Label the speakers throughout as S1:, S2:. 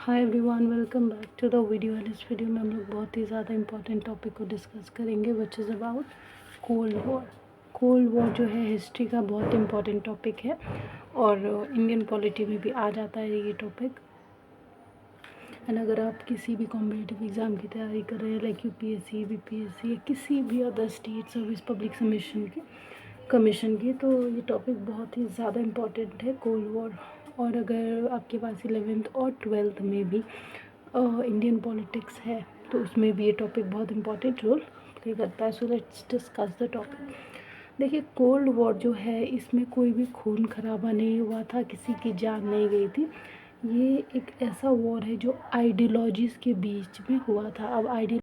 S1: Hi everyone, welcome back to the video. And इस video में हम लोग बहुत ही ज़्यादा इंपॉर्टेंट टॉपिक को डिस्कस करेंगे which is about cold war. Cold war जो है हिस्ट्री का बहुत इंपॉर्टेंट टॉपिक है और इंडियन पॉलिटी में भी आ जाता है ये टॉपिक। एंड अगर आप किसी भी कॉम्पिटिटिव एग्ज़ाम की तैयारी कर रहे हैं लाइक यूपीएससी, बीपीएससी या किसी भी other state service public commission की, तो ये टॉपिक बहुत ही ज़्यादा इम्पॉर्टेंट है, कोल्ड वॉर। और अगर आपके पास 11th और 12th में भी इंडियन पॉलिटिक्स है तो उसमें भी ये टॉपिक बहुत इम्पॉर्टेंट रोल प्ले करता है। So let's discuss the topic. देखिए, कोल्ड वॉर जो है इसमें कोई भी खून खराबा नहीं हुआ था, किसी की जान नहीं गई थी। ये एक ऐसा वॉर है जो आइडियोलॉजीज़ के बीच में हुआ था। अब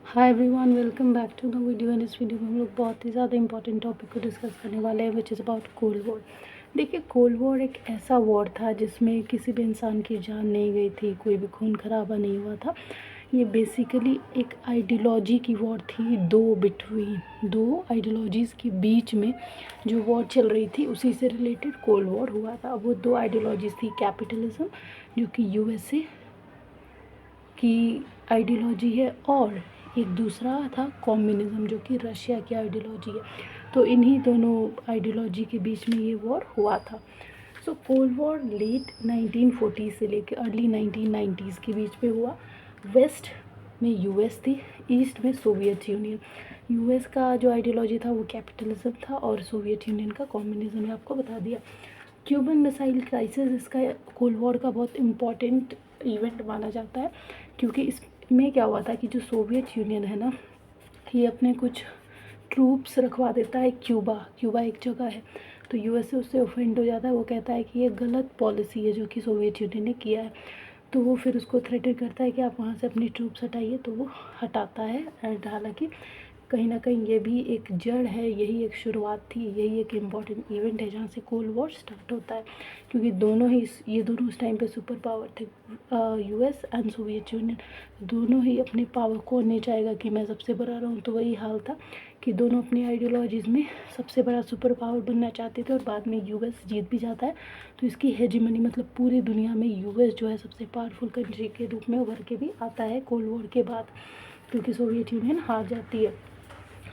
S1: hi everyone, welcome back to the video. And इस वीडियो में हम लोग बहुत ही ज़्यादा इंपॉर्टेंट टॉपिक को डिस्कस करने वाले हैं which is about cold war. देखिए, कोल्ड वॉर एक ऐसा वॉर था जिसमें किसी भी इंसान की जान नहीं गई थी, कोई भी खून खराबा नहीं हुआ था। ये बेसिकली एक आइडियोलॉजी की वॉर थी, दो आइडियोलॉजीज़ के बीच में जो वॉर चल रही थी उसी से रिलेटेड कोल्ड वॉर हुआ था। वो दो आइडियोलॉजीज़ थी, कैपिटलिज्म जो कि यूएसए की आइडियोलॉजी है और एक दूसरा था कम्युनिज्म जो कि रशिया की आइडियोलॉजी है। तो इन्हीं दोनों आइडियोलॉजी के बीच में ये वॉर हुआ था। सो कोल्ड वॉर लेट 1940 से लेकर अर्ली 1990s के बीच में हुआ। वेस्ट में यूएस थी, ईस्ट में सोवियत यूनियन। यूएस का जो आइडियोलॉजी था वो कैपिटलिज्म था और सोवियत यूनियन का कम्युनिज्म है, आपको बता दिया। क्यूबन मिसाइल क्राइसिस इसका कोल्ड वॉर का बहुत इम्पॉर्टेंट इवेंट माना जाता है, क्योंकि इसमें क्या हुआ था कि जो सोवियत यूनियन है ना, ये अपने कुछ ट्रूप्स रखवा देता है क्यूबा एक जगह है। तो यूएसए उससे ऑफेंड हो जाता है, वो कहता है कि ये गलत पॉलिसी है जो कि सोवियत यूनियन ने किया है। तो वो फिर उसको थ्रेटन करता है कि आप वहाँ से अपनी ट्रूप्स हटाइए, तो वो हटाता है। एंड हालांकि कहीं ना कहीं ये भी एक जड़ है, यही एक शुरुआत थी, यही एक इम्पॉर्टेंट इवेंट है जहाँ से कोल्ड वॉर स्टार्ट होता है, क्योंकि ये दोनों उस टाइम पे सुपर पावर थे। यूएस एंड सोवियत यूनियन दोनों ही अपने पावर को नहीं चाहेगा कि मैं सबसे बड़ा रहूँ, तो वही हाल था कि दोनों अपनी आइडियोलॉजीज़ में सबसे बड़ा सुपर पावर बनना चाहते थे और बाद में यूएस जीत भी जाता है। तो इसकी हेजिमनी मतलब पूरी दुनिया में यूएस जो है सबसे पावरफुल कंट्री के रूप में उभर के भी आता है कोल्ड वॉर के बाद, क्योंकि सोवियत यूनियन हार जाती है।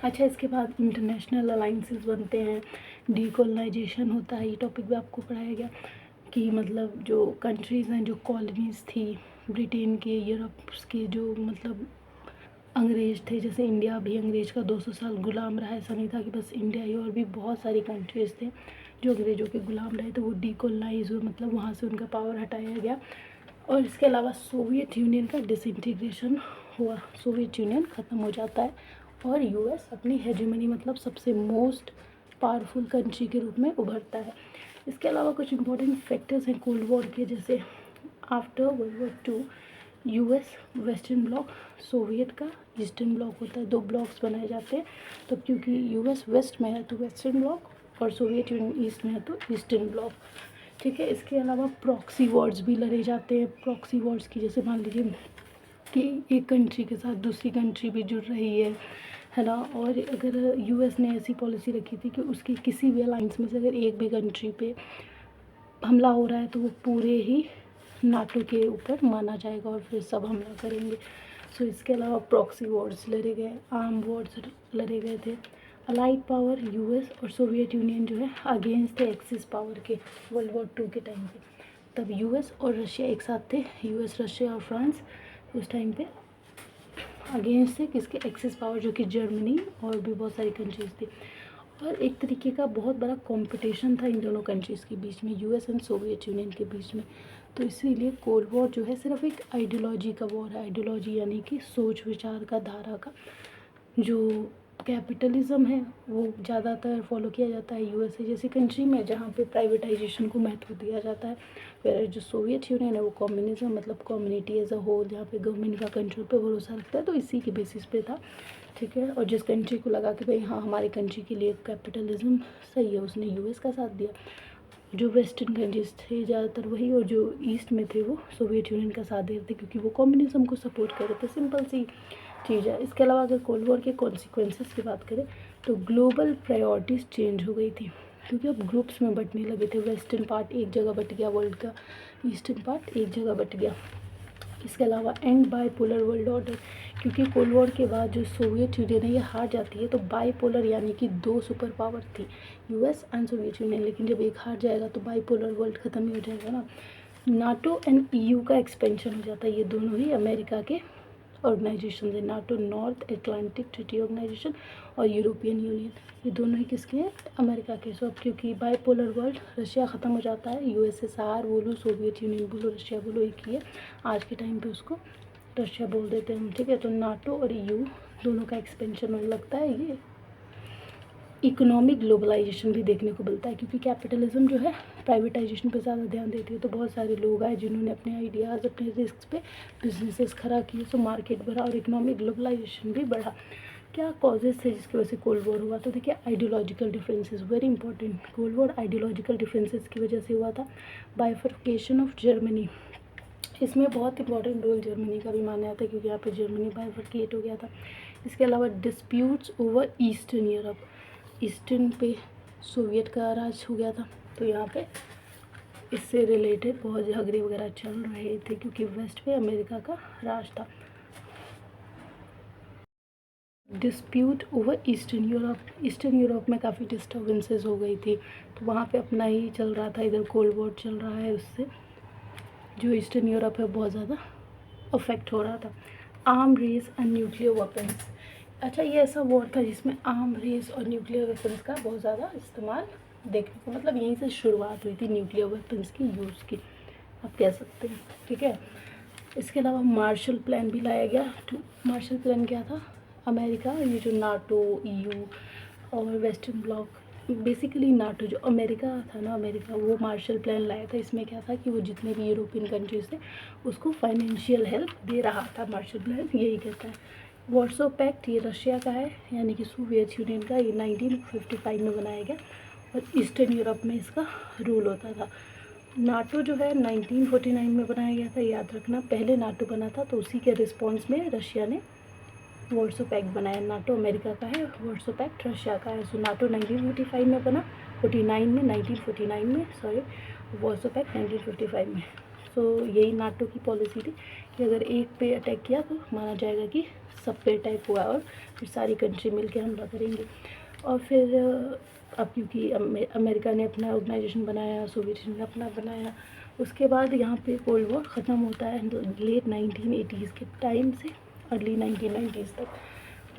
S1: अच्छा, इसके बाद इंटरनेशनल अलाइंसेस बनते हैं, डीकोलोनाइजेशन होता है। ये टॉपिक भी आपको पढ़ाया गया कि मतलब जो कंट्रीज़ हैं, जो कॉलोनीज़ थी ब्रिटेन के, यूरोप के, जो मतलब अंग्रेज थे, जैसे इंडिया भी अंग्रेज का 200 साल गुलाम रहा। ऐसा नहीं था कि बस इंडिया ही, और भी बहुत सारी कंट्रीज़ थे जो अंग्रेज़ों के गुलाम रहे, तो वो डीकोलोनाइज हुए, मतलब वहाँ से उनका पावर हटाया गया। और इसके अलावा सोवियत यूनियन का डिसइंटीग्रेशन हुआ, सोवियत यूनियन ख़त्म हो जाता है और यूएस अपनी हेजेमनी मतलब सबसे मोस्ट पावरफुल कंट्री के रूप में उभरता है। इसके अलावा कुछ इंपॉर्टेंट फैक्टर्स हैं कोल्ड वॉर के, जैसे after world war 2 US western block, Soviet का ईस्टर्न ब्लॉक होता है, दो ब्लॉक्स बनाए जाते हैं। तो क्योंकि यूएस वेस्ट में है तो वेस्टर्न ब्लॉक और सोवियत यूनियन ईस्ट में है तो ईस्टर्न ब्लॉक, ठीक है। इसके अलावा प्रॉक्सी वॉर्स भी लड़े जाते हैं। प्रॉक्सी वॉर्स की जैसे मान लीजिए कि एक कंट्री के साथ दूसरी कंट्री भी जुड़ रही है ना, और अगर यूएस ने ऐसी पॉलिसी रखी थी कि उसकी किसी भी अलाइंस में से अगर एक भी कंट्री पे हमला हो रहा है तो वो पूरे ही नाटो के ऊपर माना जाएगा और फिर सब हमला करेंगे। सो इसके अलावा प्रॉक्सी वॉर्स लड़े गए, आर्म वॉर्स लड़े गए थे। अलाइड पावर यूएस और सोवियत यूनियन जो है अगेंस्ट थे एक्सिस पावर के वर्ल्ड वॉर 2 के टाइम पे। तब यूएस और रशिया एक साथ थे, यूएस, रशिया और फ्रांस उस टाइम पे अगेंस्ट थे किसके, एक्सिस पावर जो कि जर्मनी और भी बहुत सारी कंट्रीज़ थी। और एक तरीके का बहुत बड़ा कंपटीशन था इन दोनों कंट्रीज़ के बीच में, यूएस एंड सोवियत यूनियन के बीच में। तो इसीलिए कोल्ड वॉर जो है सिर्फ एक आइडियोलॉजी का वॉर है। आइडियोलॉजी यानी कि सोच विचार का धारा का। जो कैपिटलिज्म है वो ज़्यादातर फॉलो किया जाता है यूएसए जैसी कंट्री में, जहाँ पे प्राइवेटाइजेशन को महत्व दिया जाता है। फिर जो सोवियत यूनियन है वो कम्युनिज्म मतलब कम्युनिटी एज अ होल, जहाँ पे गवर्नमेंट का कंट्रोल पे भरोसा रखता है, तो इसी के बेसिस पे था, ठीक है। और जिस कंट्री को लगा कि भाई हाँ हमारी कंट्री के लिए कैपिटलिज्म सही है, उसने यूएस का साथ दिया। जो वेस्टर्न कंट्रीज थे ज़्यादातर वही, और जो ईस्ट में थे वो सोवियत यूनियन का साथ दे रहे थे क्योंकि वो कम्युनिज्म को सपोर्ट कर रहे थे। सिंपल सी चीज़ है। इसके अलावा अगर कोल्ड वॉर के कॉन्सिक्वेंसेस की बात करें तो ग्लोबल प्रायोरिटीज़ चेंज हो गई थी, क्योंकि अब ग्रुप्स में बंटने लगे थे। वेस्टर्न पार्ट एक जगह बट गया वर्ल्ड का, ईस्टर्न पार्ट एक जगह बट गया। इसके अलावा एंड बाईपोलर वर्ल्ड ऑर्डर, क्योंकि कोल्ड वॉर के बाद जो सोवियत यूनियन है ये हार जाती है, तो बाईपोलर यानी कि दो सुपर पावर थी, यूएस एंड सोवियत यूनियन, लेकिन जब एक हार जाएगा तो बाईपोलर वर्ल्ड ख़त्म ही हो जाएगा ना। नाटो एंड ईयू का एक्सपेंशन हो जाता है, ये दोनों ही अमेरिका के ऑर्गेनाइजेशन है, NATO North Atlantic Treaty Organisation और यूरोपियन यूनियन, ये दोनों ही किसके हैं, अमेरिका के। सो अब क्योंकि बाईपोलर वर्ल्ड, रशिया ख़त्म हो जाता है, यूएसएसआर बोलो, सोवियत यूनियन बोलो, रशिया बोलो, एक ही है आज के टाइम पे, उसको रशिया बोल देते हैं हम, ठीक है। तो नाटो और ईयू दोनों का एक्सपेंशन होने लगता है। ये इकोनॉमिक ग्लोबलाइजेशन भी देखने को मिलता है, क्योंकि कैपिटलिज्म जो है प्राइवेटाइजेशन पे ज़्यादा ध्यान देती है, तो बहुत सारे लोग आए जिन्होंने अपने आइडियाज़, अपने रिस्क पे बिजनेसेस खड़ा किए, सो मार्केट बढ़ा और इकोनॉमिक ग्लोबलाइजेशन भी बढ़ा। क्या कॉजेज़ थे जिसकी वजह से कोल्ड वॉर हुआ? तो देखिए, ideological differences, very important. Cold war ideological differences की वजह से हुआ था। बाइफर्केशन ऑफ जर्मनी, इसमें बहुत इंपॉर्टेंट रोल जर्मनी का भी माना जाता है, क्योंकि यहाँ पे जर्मनी बाइफर्केट हो गया था। इसके अलावा disputes over eastern Europe, eastern पे सोवियत का राज हो गया था, तो यहाँ पे इससे रिलेटेड बहुत झगड़े वगैरह चल रहे थे, क्योंकि वेस्ट पे अमेरिका का राज था। डिस्प्यूट ओवर ईस्टर्न यूरोप में काफ़ी डिस्टर्बेंसेस हो गई थी, तो वहाँ पे अपना ही चल रहा था, इधर कोल्ड वॉर चल रहा है, उससे जो ईस्टर्न यूरोप है बहुत ज़्यादा अफेक्ट हो रहा था। Arm race and nuclear weapons, अच्छा ये ऐसा वॉर था जिसमें आर्म रेस और न्यूक्लियर वेपन्स का बहुत ज़्यादा इस्तेमाल देखने को, मतलब यहीं से शुरुआत हुई थी न्यूक्लियर वेपन्स की यूज़ की, आप कह सकते हैं, ठीक है। इसके अलावा मार्शल प्लान भी लाया गया। तो मार्शल प्लान क्या था? अमेरिका, ये जो नाटो, ईयू और वेस्टर्न ब्लॉक, बेसिकली नाटो, जो अमेरिका था ना, अमेरिका, वो मार्शल प्लान लाया था। इसमें क्या था कि वो जितने भी यूरोपियन कंट्रीज़ थे उसको फाइनेंशियल हेल्प दे रहा था। मार्शल प्लान यही कहता है। वार्सो पैक्ट, ये रशिया का है, यानी कि सोवियत यूनियन का, ये 1955 में बनाया गया और ईस्टर्न यूरोप में इसका रूल होता था। नाटो जो है 1949 में बनाया गया था, याद रखना, पहले नाटो बना था, तो उसी के रिस्पॉन्स में रशिया ने वार्सो पैक्ट बनाया। नाटो अमेरिका का है, वार्सो पैक्ट रशिया का है। सो नाटो 1945 में बना, 1949 में सॉरी, वार्सो पैक्ट 1955 में। सो यही नाटो की पॉलिसी थी कि अगर एक पे अटैक किया तो माना जाएगा कि सब पे अटैक हुआ और फिर सारी कंट्री मिलकर हमला करेंगे। और फिर अब क्योंकि अमेरिका ने अपना ऑर्गेनाइजेशन बनाया, सोवियत यूनियन ने अपना बनाया, उसके बाद यहाँ पे कोल्ड वॉर ख़त्म होता है लेट 1980s के टाइम से अर्ली 1990s तक।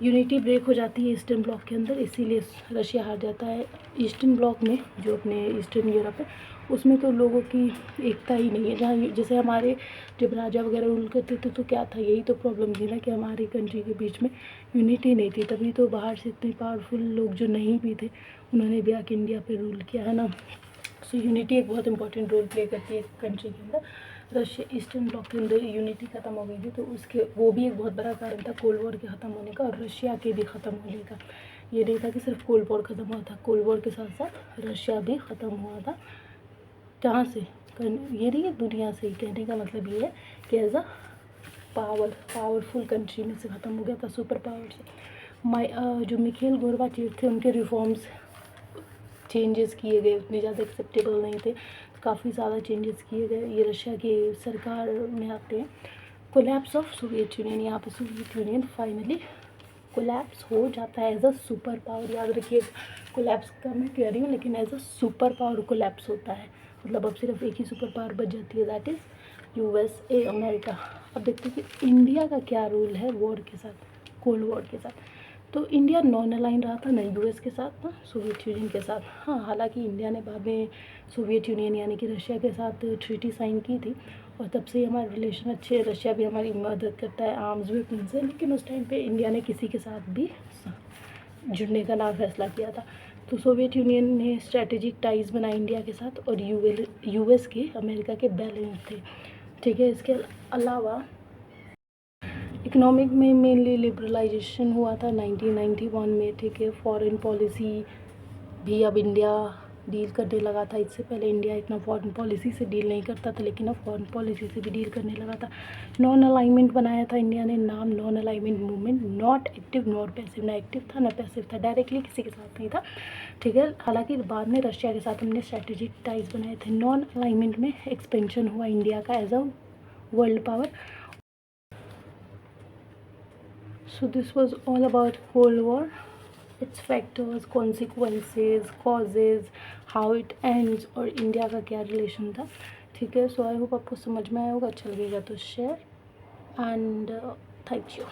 S1: यूनिटी ब्रेक हो जाती है ईस्टर्न ब्लॉक के अंदर, इसीलिए रशिया हार जाता है। ईस्टर्न ब्लॉक में जो अपने ईस्टर्न यूरोप है उसमें तो लोगों की एकता ही नहीं है। जहाँ जैसे हमारे जब राजा वगैरह रूल करते थे तो क्या था, यही तो प्रॉब्लम थी ना कि हमारी कंट्री के बीच में यूनिटी नहीं थी, तभी तो बाहर से इतने पावरफुल लोग जो नहीं भी थे उन्होंने भी आके इंडिया पे रूल किया है ना। सो यूनिटी एक बहुत इंपॉर्टेंट रोल प्ले करती है कंट्री के अंदर। रशिया ईस्टर्न ब्लॉक के अंदर यूनिटी ख़त्म हो गई थी, तो उसके वो भी एक बहुत बड़ा कारण था कोल्ड वॉर के ख़त्म होने का और रशिया के भी ख़त्म होने का। ये नहीं था कि सिर्फ कोल्ड वॉर ख़त्म हुआ था, कोल्ड वॉर के साथ साथ रशिया भी ख़त्म हुआ था। कहाँ से? ये नहीं है, दुनिया से ही। कहने का मतलब ये है कि एज अ पावरफुल कंट्री में से ख़त्म हो गया था, सुपर पावर से। जो मिखेल गोर्बाचेव थे उनके रिफॉर्म्स चेंजेस किए गए, उतने ज़्यादा एक्सेप्टेबल नहीं थे, काफ़ी ज़्यादा चेंजेस किए गए। ये रशिया की सरकार में आते हैं। कोलैप्स ऑफ सोवियत यूनियन, यहाँ पे सोवियत यूनियन फाइनली कोलैप्स हो जाता है एज अ सुपर पावर। याद रखिए, कोलैप्स का मैं कह रही हूँ, लेकिन as a super power collapse होता है, मतलब अब सिर्फ एक ही सुपर पावर बच जाती है, दैट इज़ यूएसए, अमेरिका। अब देखते हैं कि इंडिया का क्या रोल है वॉर के साथ, कोल्ड वॉर के साथ। तो इंडिया नॉन अलाइन रहा था ना यूएस के साथ ना सोवियत यूनियन के साथ। हाँ, हालांकि इंडिया ने बाद में सोवियत यूनियन यानी कि रशिया के साथ ट्रीटी साइन की थी और तब से ही हमारे रिलेशन अच्छे हैं। रशिया भी हमारी मदद करता है आर्म्स वेपन से, लेकिन उस टाइम पे इंडिया ने किसी के साथ भी जुड़ने का ना फैसला किया था। तो सोवियत यूनियन ने स्ट्रेटेजिक टाइज बनाए इंडिया के साथ और यूएस के अमेरिका के बैलेंस थे, ठीक है। इसके अलावा इकोनॉमिक में मेनली लिबरलाइजेशन हुआ था 1991 में, ठीक है। फॉरेन पॉलिसी भी अब इंडिया डील करने लगा था। इससे पहले इंडिया इतना फॉरेन पॉलिसी से डील नहीं करता था, लेकिन अब फॉरेन पॉलिसी से भी डील करने लगा था। नॉन अलाइनमेंट बनाया था इंडिया ने, नाम non alignment movement, not active not passive, ना एक्टिव था ना पैसिव था, डायरेक्टली किसी के साथ नहीं था, ठीक है। हालांकि बाद में रशिया के साथ हमने स्ट्रेटेजिक टाइज बनाए थे। नॉन अलाइनमेंट में एक्सपेंशन हुआ इंडिया का as a world power So this was all about Cold War, its factors, consequences, causes, how it ends और इंडिया का क्या रिलेशन था. ठीक है. सो आई होप आपको समझ में आया होगा. अच्छा लगेगा तो शेयर एंड थैंक यू.